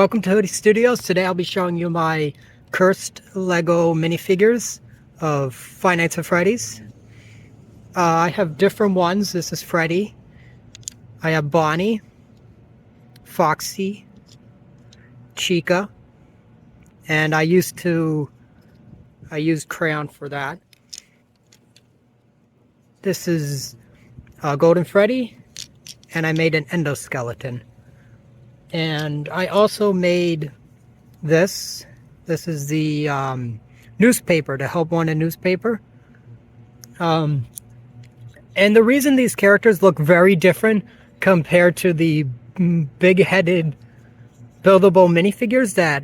Welcome to Hoodie Studios. Today I'll be showing you my cursed Lego minifigures of Five Nights at Freddy's. I have different ones. This is Freddy. I have Bonnie, Foxy, Chica, and I used crayon for that. This is Golden Freddy, and I made an endoskeleton. And I also made this. This is the newspaper, the Help Wanted newspaper. And the reason these characters look very different compared to the big-headed buildable minifigures that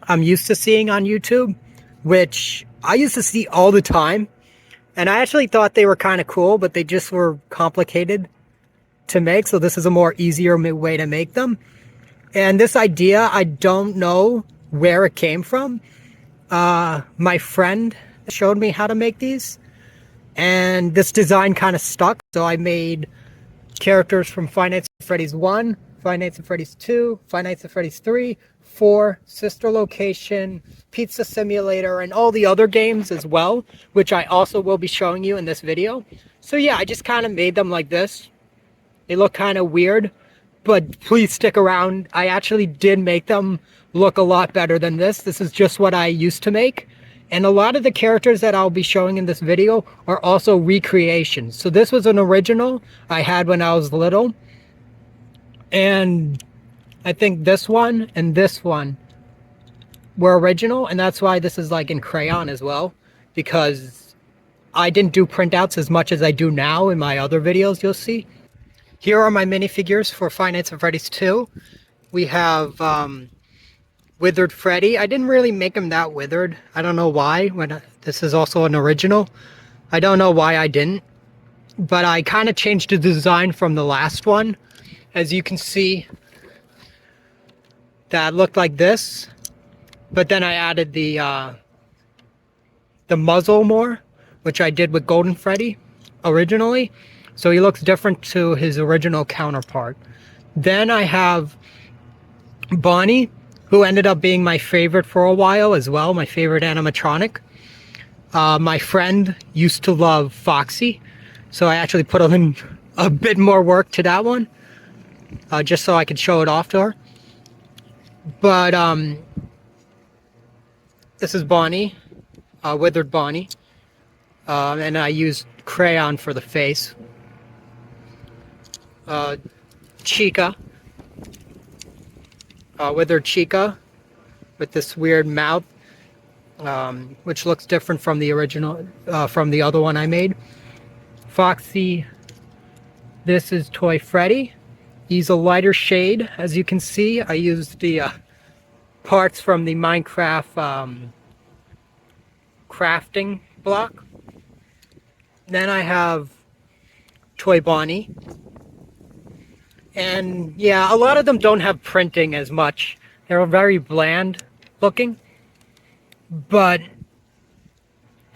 I'm used to seeing on YouTube, which I used to see all the time. And I actually thought they were kind of cool, but they just were complicated to make. So this is a more easier way to make them. And this idea, I don't know where it came from. My friend showed me how to make these, and this design kind of stuck. So I made characters from Five Nights at Freddy's 1, Five Nights at Freddy's 2, Five Nights at Freddy's 3, 4, Sister Location, Pizza Simulator, and all the other games as well, which I also will be showing you in this video. So yeah, I just kind of made them like this. They look kind of weird, but please stick around. I actually did make them look a lot better than this. This is just what I used to make. And a lot of the characters that I'll be showing in this video are also recreations. So this was an original I had when I was little. And I think this one and this one were original. And that's why this is like in crayon as well. Because I didn't do printouts as much as I do now in my other videos you'll see. Here are my minifigures for Five Nights at Freddy's 2. We have Withered Freddy. I didn't really make him that withered. I don't know why. This is also an original. I don't know why I didn't. But I kind of changed the design from the last one. As you can see, that looked like this. But then I added the muzzle more, which I did with Golden Freddy originally. So he looks different to his original counterpart. Then I have Bonnie, who ended up being my favorite for a while as well, my favorite animatronic. My friend used to love Foxy, so I actually put in a bit more work to that one, just so I could show it off to her. But this is Bonnie, Withered Bonnie, and I used crayon for the face. Chica, Withered Chica, with this weird mouth, which looks different from the original, from the other one I made. Foxy, this is Toy Freddy. He's a lighter shade, as you can see. I used the parts from the Minecraft crafting block. Then I have Toy Bonnie. And yeah, a lot of them don't have printing as much. They're very bland looking. But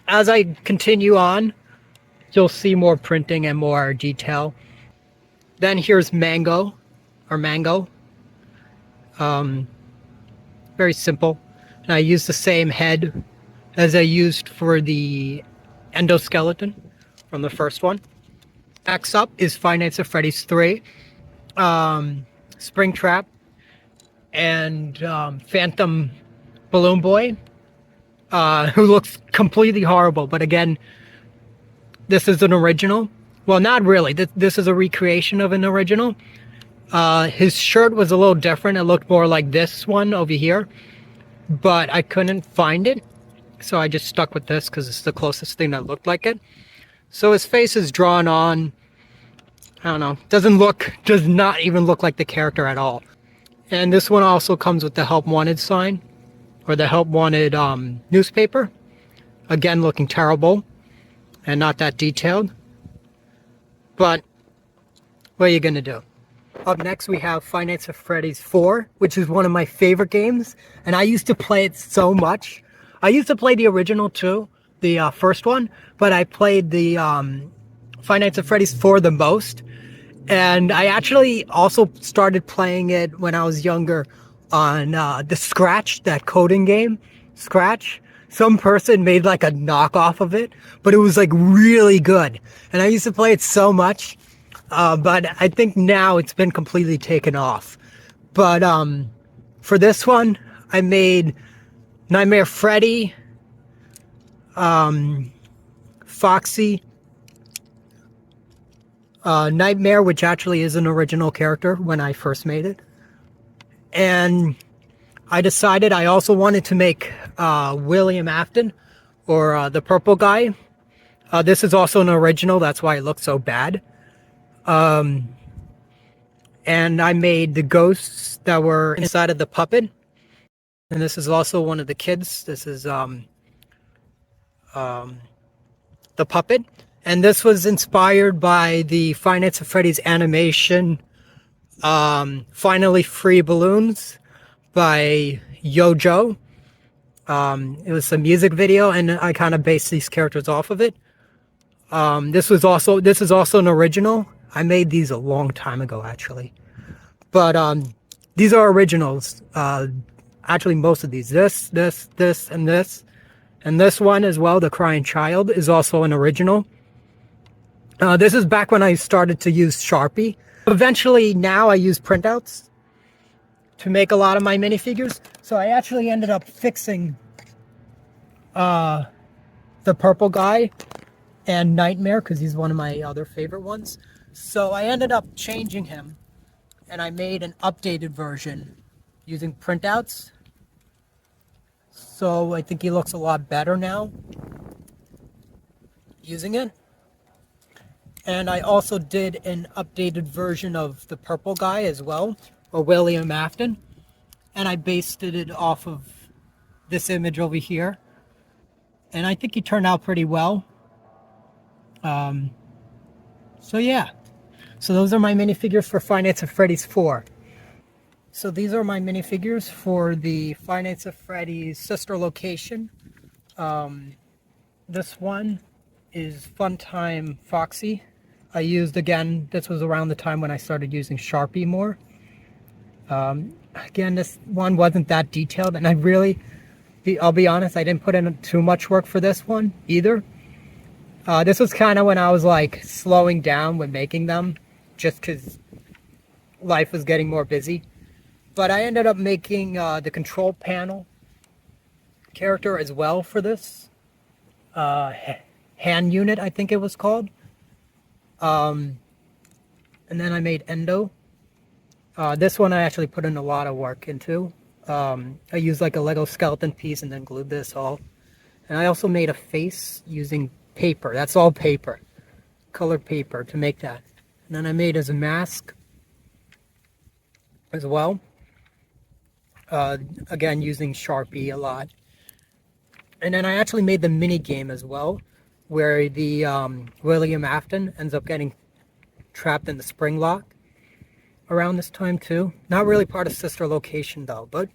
as I continue on, you'll see more printing and more detail. Then here's Mango. Very simple. And I used the same head as I used for the endoskeleton from the first one. Next up is Five Nights at Freddy's 3. Springtrap and Phantom Balloon Boy, who looks completely horrible. But again, this is an original. Well, not really. This is a recreation of an original. His shirt was a little different. It looked more like this one over here, but I couldn't find it, so I just stuck with this because it's the closest thing that looked like it. So his face is drawn on. I don't know, does not even look like the character at all. And this one also comes with the Help Wanted sign, or the Help Wanted newspaper. Again, looking terrible and not that detailed. But what are you gonna do? Up next we have Five Nights at Freddy's 4, which is one of my favorite games, and I used to play it so much. I used to play the original too, the first one, but I played the Five Nights at Freddy's 4 the most. And I actually also started playing it when I was younger on the Scratch, that coding game, Scratch. Some person made like a knockoff of it, but it was like really good. And I used to play it so much, but I think now it's been completely taken off. But for this one, I made Nightmare Freddy, Foxy, Nightmare, which actually is an original character when I first made it. And I decided I also wanted to make William Afton, or the purple guy. This is also an original, that's why it looks so bad. And I made the ghosts that were inside of the puppet. And this is also one of the kids. This is the puppet. And this was inspired by the Five Nights at Freddy's animation, Finally Free Balloons by Yojo. It was a music video, and I kind of based these characters off of it. This is also an original. I made these a long time ago, actually. But these are originals. Actually, most of these. This, and this. And this one as well, The Crying Child, is also an original. This is back when I started to use Sharpie. Eventually, now I use printouts to make a lot of my minifigures. So I actually ended up fixing the purple guy and Nightmare, because he's one of my other favorite ones. So I ended up changing him, and I made an updated version using printouts. So I think he looks a lot better now using it. And I also did an updated version of the purple guy as well, or William Afton. And I based it off of this image over here. And I think he turned out pretty well. So yeah. So those are my minifigures for Five Nights at Freddy's 4. So these are my minifigures for the Five Nights at Freddy's sister location. This one is Funtime Foxy. I used, again, this was around the time when I started using Sharpie more. Again, this one wasn't that detailed, and I'll be honest, I didn't put in too much work for this one either. This was kind of when I was like slowing down with making them, just because life was getting more busy. But I ended up making the control panel character as well for this. Hand unit, I think it was called. And then I made Endo. This one I actually put in a lot of work into. I used like a Lego skeleton piece and then glued this all. And I also made a face using paper. That's all paper. Colored paper to make that. And then I made as a mask as well. Again, using Sharpie a lot. And then I actually made the mini game as well, where the William Afton ends up getting trapped in the spring lock around this time too. Not really part of sister location though, but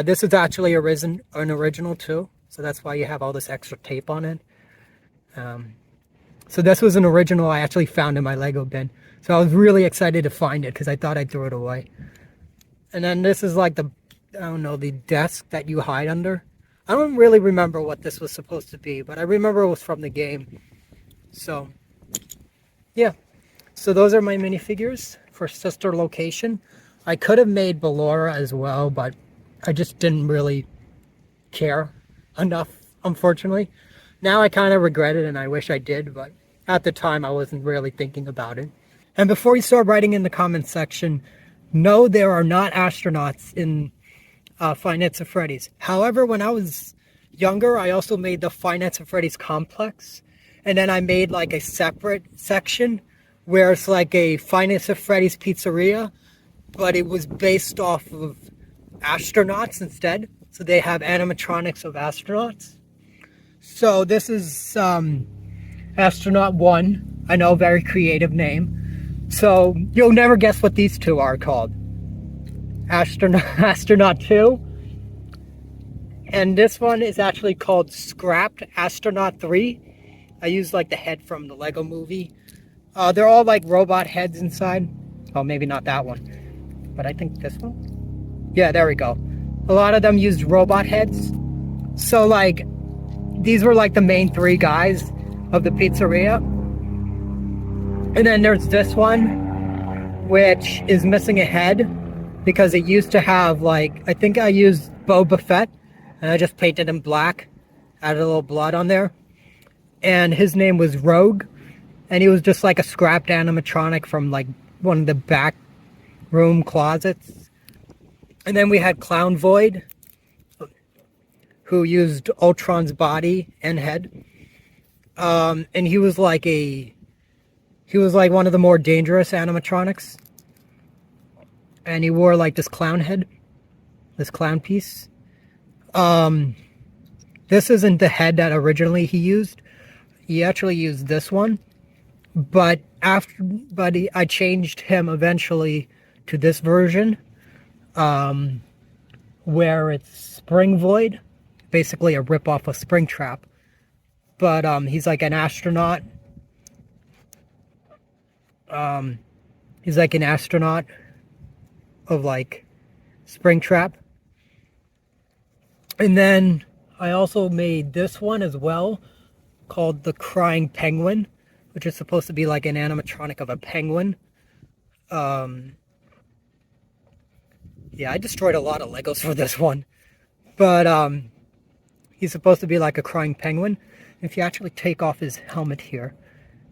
this is actually an original too, so that's why you have all this extra tape on it. So this was an original I actually found in my Lego bin, so I was really excited to find it because I thought I'd throw it away. And then this is like the desk that you hide under. I don't really remember what this was supposed to be, but I remember it was from the game. So, yeah. So those are my minifigures for sister location. I could have made Ballora as well, but I just didn't really care enough, unfortunately. Now I kind of regret it and I wish I did, but at the time I wasn't really thinking about it. And before you start writing in the comments section, no, there are not astronauts in Five Nights at Freddy's. However, when I was younger, I also made the Five Nights at Freddy's complex. And then I made like a separate section where it's like a Five Nights at Freddy's Pizzeria, but it was based off of astronauts instead. So they have animatronics of astronauts. So this is Astronaut 1. I know, very creative name. So you'll never guess what these two are called. Astronaut 2. And this one is actually called Scrapped Astronaut 3. I used like the head from the Lego movie. They're all like robot heads inside. Oh, maybe not that one, but I think this one. Yeah, there we go. A lot of them used robot heads. So like, these were like the main three guys of the pizzeria. And then there's this one, which is missing a head because it used to have like, I think I used Boba Fett and I just painted him black, added a little blood on there. And his name was Rogue, and he was just like a scrapped animatronic from like one of the back room closets. And then we had Clown Void, who used Ultron's body and head. And he was like one of the more dangerous animatronics. And he wore like this clown head, this clown piece. This isn't the head that originally he used. He actually used this one, but I changed him eventually to this version, where it's Spring Void, basically a rip-off of Springtrap. But he's like an astronaut. He's like an astronaut of like Springtrap. And then I also made this one as well, called the Crying Penguin, which is supposed to be like an animatronic of a penguin. Yeah, I destroyed a lot of Legos for this one. But he's supposed to be like a crying penguin. If you actually take off his helmet here,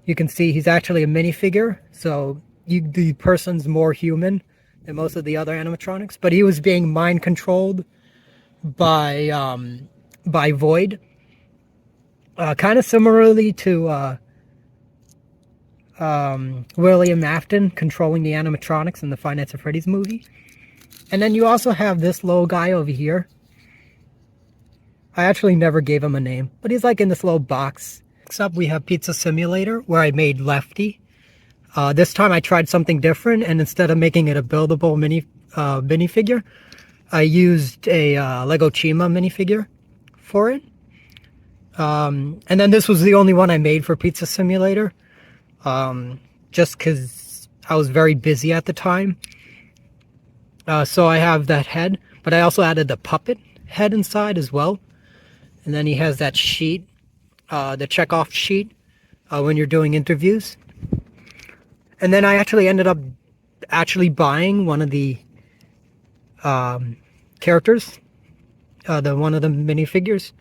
you can see he's actually a minifigure. So the person's more human than most of the other animatronics. But he was being mind controlled by Void. Kind of similarly to William Afton controlling the animatronics in the Five Nights at Freddy's movie. And then you also have this little guy over here. I actually never gave him a name, but he's like in this little box. Next up we have Pizza Simulator, where I made Lefty. This time I tried something different, and instead of making it a buildable minifigure, I used a Lego Chima minifigure for it. And then this was the only one I made for Pizza Simulator, just because I was very busy at the time. So I have that head, but I also added the puppet head inside as well. And then he has that sheet, the check-off sheet, when you're doing interviews. And then I actually ended up buying one of the characters, one of the minifigures,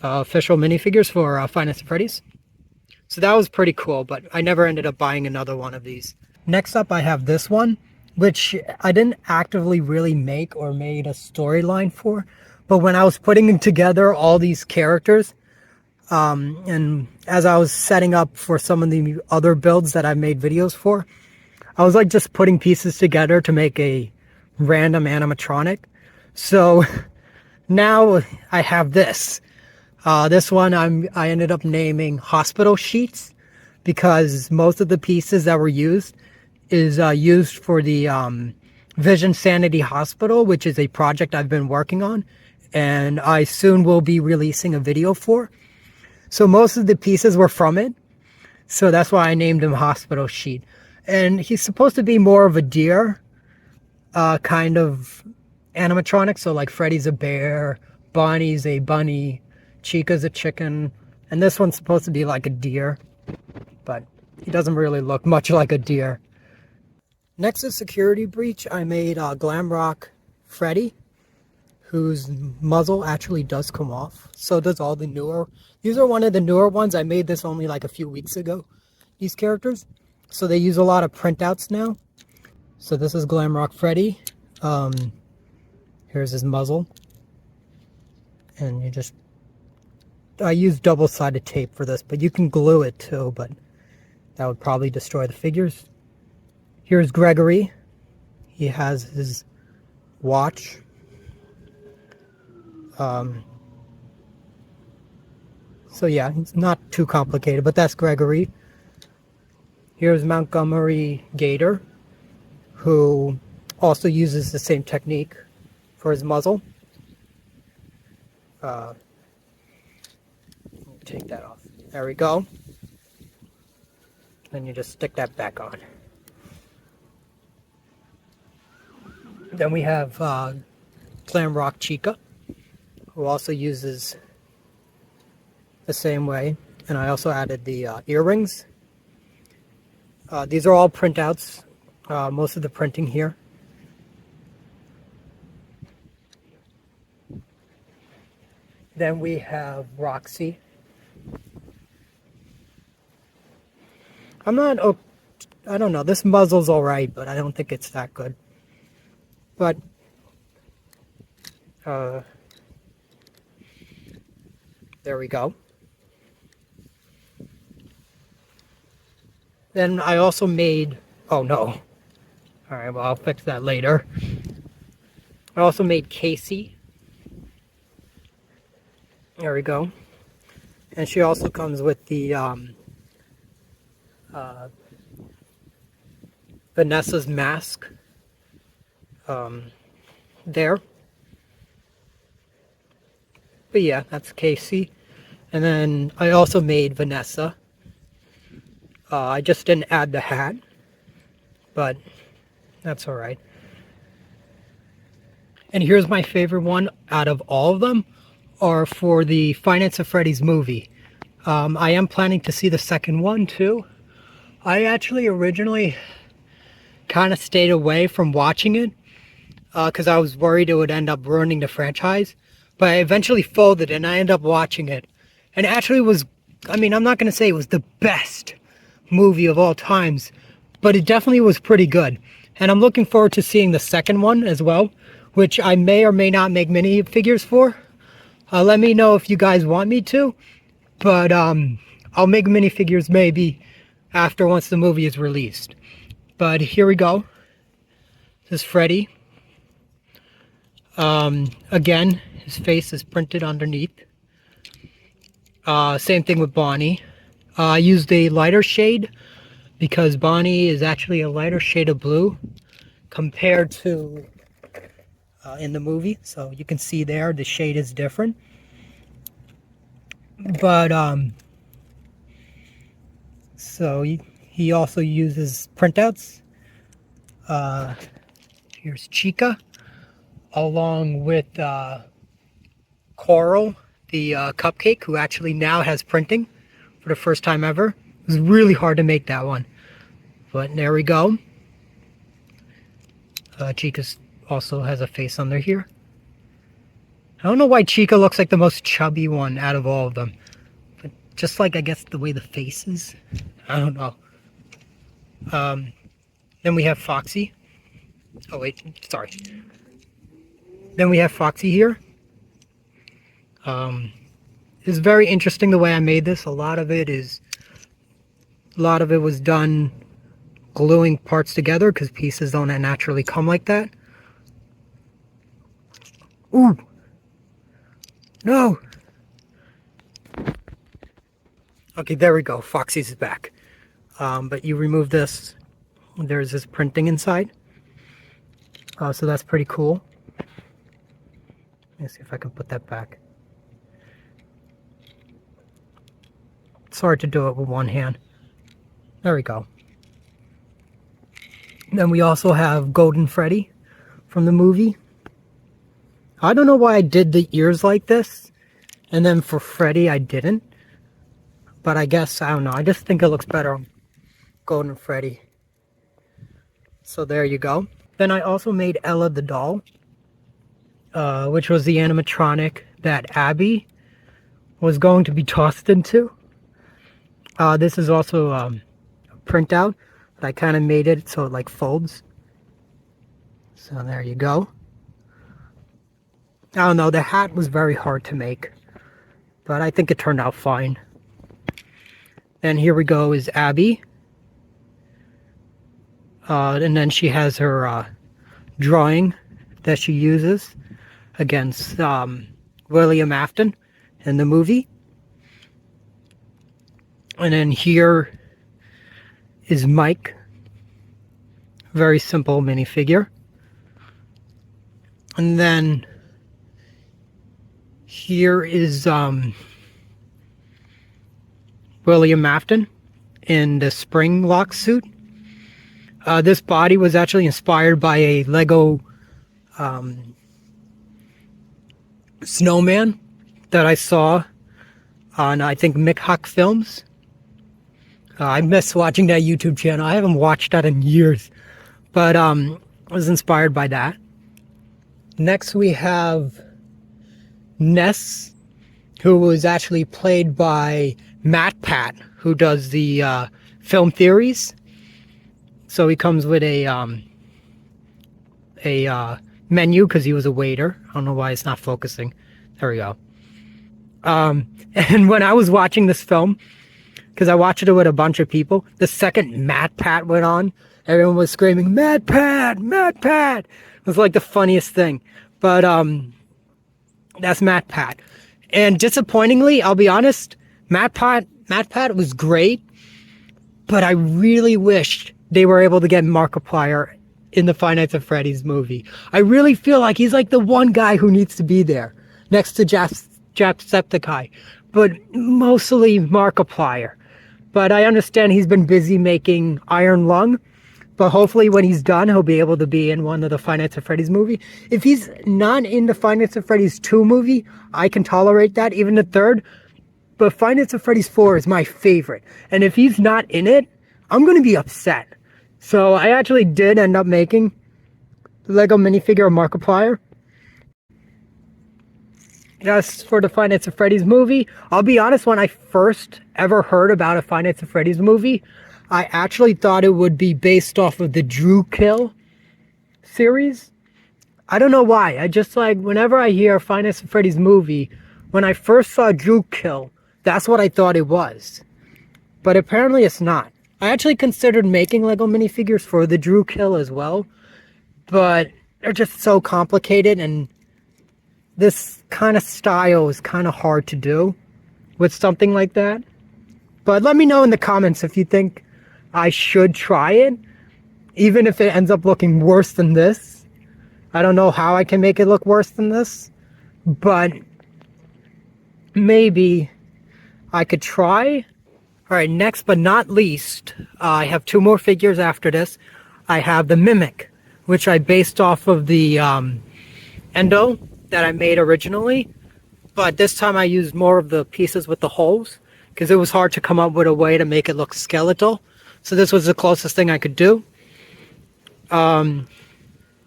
official minifigures for Five Nights at Freddy's. So that was pretty cool, but I never ended up buying another one of these. Next up I have this one, which I didn't actively really make or made a storyline for. But when I was putting together all these characters, and as I was setting up for some of the other builds that I've made videos for, I was like just putting pieces together to make a random animatronic. So now I have this. This one I ended up naming Hospital Sheets, because most of the pieces that were used is used for the Vision Sanity Hospital, which is a project I've been working on, and I soon will be releasing a video for. So most of the pieces were from it, so that's why I named him Hospital Sheet. And he's supposed to be more of a deer kind of animatronic, so like Freddy's a bear, Bonnie's a bunny, Chica's a chicken, and this one's supposed to be like a deer, but he doesn't really look much like a deer. Next is Security Breach. I made Glamrock Freddy, whose muzzle actually does come off. So does all the newer. These are one of the newer ones. I made this only like a few weeks ago, these characters. So they use a lot of printouts now. So this is Glamrock Freddy. Here's his muzzle. And I use double-sided tape for this, but you can glue it too, but that would probably destroy the figures. Here's Gregory. He has his watch. So yeah, it's not too complicated, but that's Gregory. Here's Montgomery Gator, who also uses the same technique for his muzzle. Take that off. There we go. And you just stick that back on. Then we have Clam Rock Chica, who also uses the same way. And I also added the earrings. These are all printouts, most of the printing here. Then we have Roxy. I don't know, this muzzle's alright, but I don't think it's that good. But, there we go. Then I also made, oh no. Alright, well I'll fix that later. I also made Casey. There we go. And she also comes with the Vanessa's mask there. But yeah, that's Casey. And then I also made Vanessa. I just didn't add the hat, but that's alright. And here's my favorite one out of all of them, are for the Five Nights at Freddy's movie. I am planning to see the second one too. I actually originally kind of stayed away from watching it because I was worried it would end up ruining the franchise. But I eventually folded and I ended up watching it. And it actually was, I mean, I'm not going to say it was the best movie of all times, but it definitely was pretty good. And I'm looking forward to seeing the second one as well, which I may or may not make minifigures for. Let me know if you guys want me to, but I'll make minifigures maybe after once the movie is released. But here we go. This is Freddy. Again, his face is printed underneath. Same thing with Bonnie. I used a lighter shade because Bonnie is actually a lighter shade of blue compared to in the movie. So you can see there the shade is different. But so he also uses printouts. Here's Chica along with Coral, the cupcake, who actually now has printing for the first time ever. It was really hard to make that one, but there we go. Chica also has a face under here. I don't know why Chica looks like the most chubby one out of all of them, but just like I guess the way the face is, I don't know. Then we have Foxy. Oh wait, sorry. Then we have Foxy here. It's very interesting the way I made this. A lot of it was done gluing parts together because pieces don't naturally come like that. Ooh! No! Okay, there we go. Foxy's back. But you remove this. There's this printing inside. So that's pretty cool. Let me see if I can put that back. It's hard to do it with one hand. There we go. Then we also have Golden Freddy from the movie. I don't know why I did the ears like this, and then for Freddy I didn't. But I guess, I don't know, I just think it looks better on Golden Freddy. So there you go. Then I also made Ella the doll, which was the animatronic that Abby was going to be tossed into. This is also a printout, but I kind of made it so it like folds. So there you go. I don't know, the hat was very hard to make, but I think it turned out fine. And here we go is Abby. And then she has her drawing that she uses against William Afton in the movie. And then here is Mike. Very simple minifigure. And then here is William Afton in the spring lock suit. This body was actually inspired by a Lego snowman that I saw on, I think, Mick Huck Films. I miss watching that YouTube channel. I haven't watched that in years, but I was inspired by that. Next we have Ness, who was actually played by Matt Pat, who does the film theories. So he comes with a menu because he was a waiter. I don't know why it's not focusing. There we go. And when I was watching this film, because I watched it with a bunch of people, the second Matt Pat went on, everyone was screaming, Matt Pat, Matt Pat. It was like the funniest thing. But that's Matt Pat. And disappointingly, I'll be honest, Matt Pat was great, but I really wished they were able to get Markiplier in the Five Nights at Freddy's movie. I really feel like he's like the one guy who needs to be there, next to Jacksepticeye, but mostly Markiplier. But I understand he's been busy making Iron Lung, but hopefully when he's done, he'll be able to be in one of the Five Nights at Freddy's movie. If he's not in the Five Nights at Freddy's 2 movie, I can tolerate that, even the third. But Five Nights at Freddy's 4 is my favorite. And if he's not in it, I'm going to be upset. So I actually did end up making the Lego minifigure of Markiplier. Just for the Five Nights at Freddy's movie. I'll be honest, when I first ever heard about a Five Nights at Freddy's movie, I actually thought it would be based off of the Drew Kill series. I don't know why. I just like, whenever I hear Five Nights at Freddy's movie, when I first saw Drew Kill, that's what I thought it was. But apparently it's not. I actually considered making Lego minifigures for the Drew Kill as well, but they're just so complicated, and this kind of style is kind of hard to do with something like that. But let me know in the comments if you think I should try it, even if it ends up looking worse than this. I don't know how I can make it look worse than this, but maybe I could try. Alright, next but not least, I have 2 more figures after this. I have the Mimic, which I based off of the Endo that I made originally, but this time I used more of the pieces with the holes because it was hard to come up with a way to make it look skeletal. So this was the closest thing I could do. Then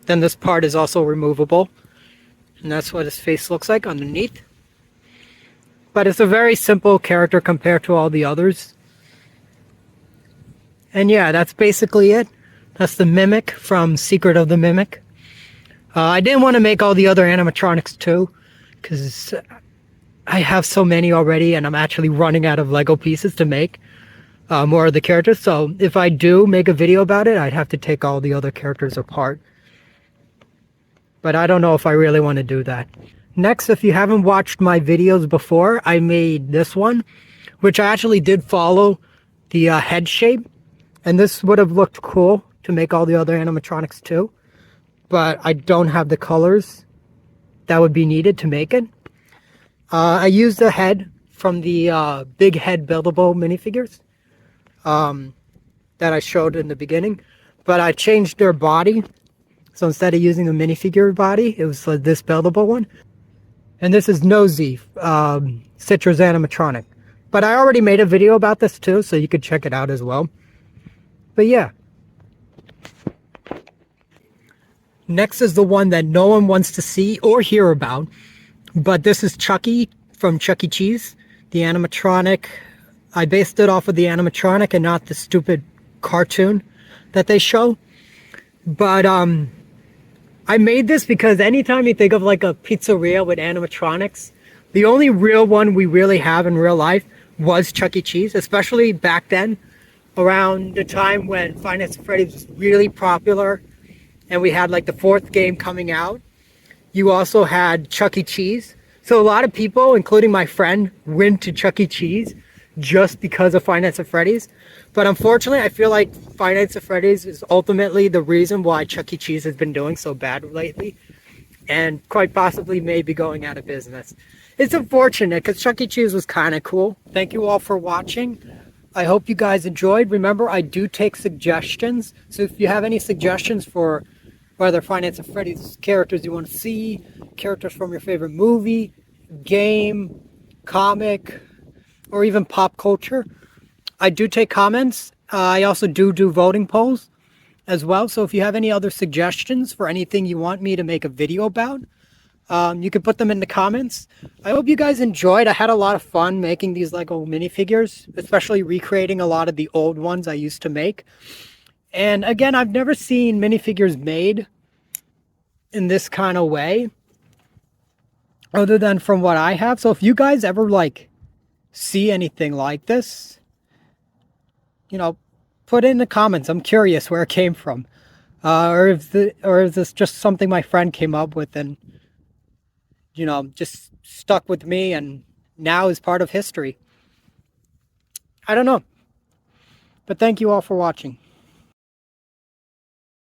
this part is also removable, and that's what his face looks like underneath. But it's a very simple character compared to all the others. And yeah, that's basically it. That's the Mimic from Secret of the Mimic. I didn't want to make all the other animatronics too, because I have so many already, and I'm actually running out of Lego pieces to make more of the characters. So if I do make a video about it, I'd have to take all the other characters apart. But I don't know if I really want to do that. Next, if you haven't watched my videos before, I made this one, which I actually did follow the head shape. And this would have looked cool to make all the other animatronics too. But I don't have the colors that would be needed to make it. I used the head from the big head buildable minifigures that I showed in the beginning. But I changed their body. So instead of using a minifigure body, it was this buildable one. And this is Nosy, Citra's animatronic. But I already made a video about this too, so you could check it out as well. But yeah. Next is the one that no one wants to see or hear about. But this is Chucky from Chuck E. Cheese, the animatronic. I based it off of the animatronic and not the stupid cartoon that they show. But I made this because anytime you think of like a pizzeria with animatronics, the only real one we really have in real life was Chuck E. Cheese, especially back then, around the time when Five Nights at Freddy's was really popular, and we had like the 4th game coming out. You also had Chuck E. Cheese. So a lot of people, including my friend, went to Chuck E. Cheese just because of Five Nights at Freddy's. But unfortunately, I feel like Five Nights at Freddy's is ultimately the reason why Chuck E. Cheese has been doing so bad lately, and quite possibly maybe going out of business. It's unfortunate because Chuck E. Cheese was kind of cool. Thank you all for watching. I hope you guys enjoyed. Remember, I do take suggestions. So if you have any suggestions for whether Five Nights at Freddy's characters you want to see, characters from your favorite movie, game, comic, or even pop culture. I do take comments. I also do voting polls as well. So if you have any other suggestions for anything you want me to make a video about, you can put them in the comments. I hope you guys enjoyed. I had a lot of fun making these Lego minifigures, especially recreating a lot of the old ones I used to make. And again, I've never seen minifigures made in this kind of way, other than from what I have. So if you guys ever like see anything like this, you know, put in the comments. I'm curious where it came from, or is this just something my friend came up with and, you know, just stuck with me and now is part of history. I don't know. But thank you all for watching.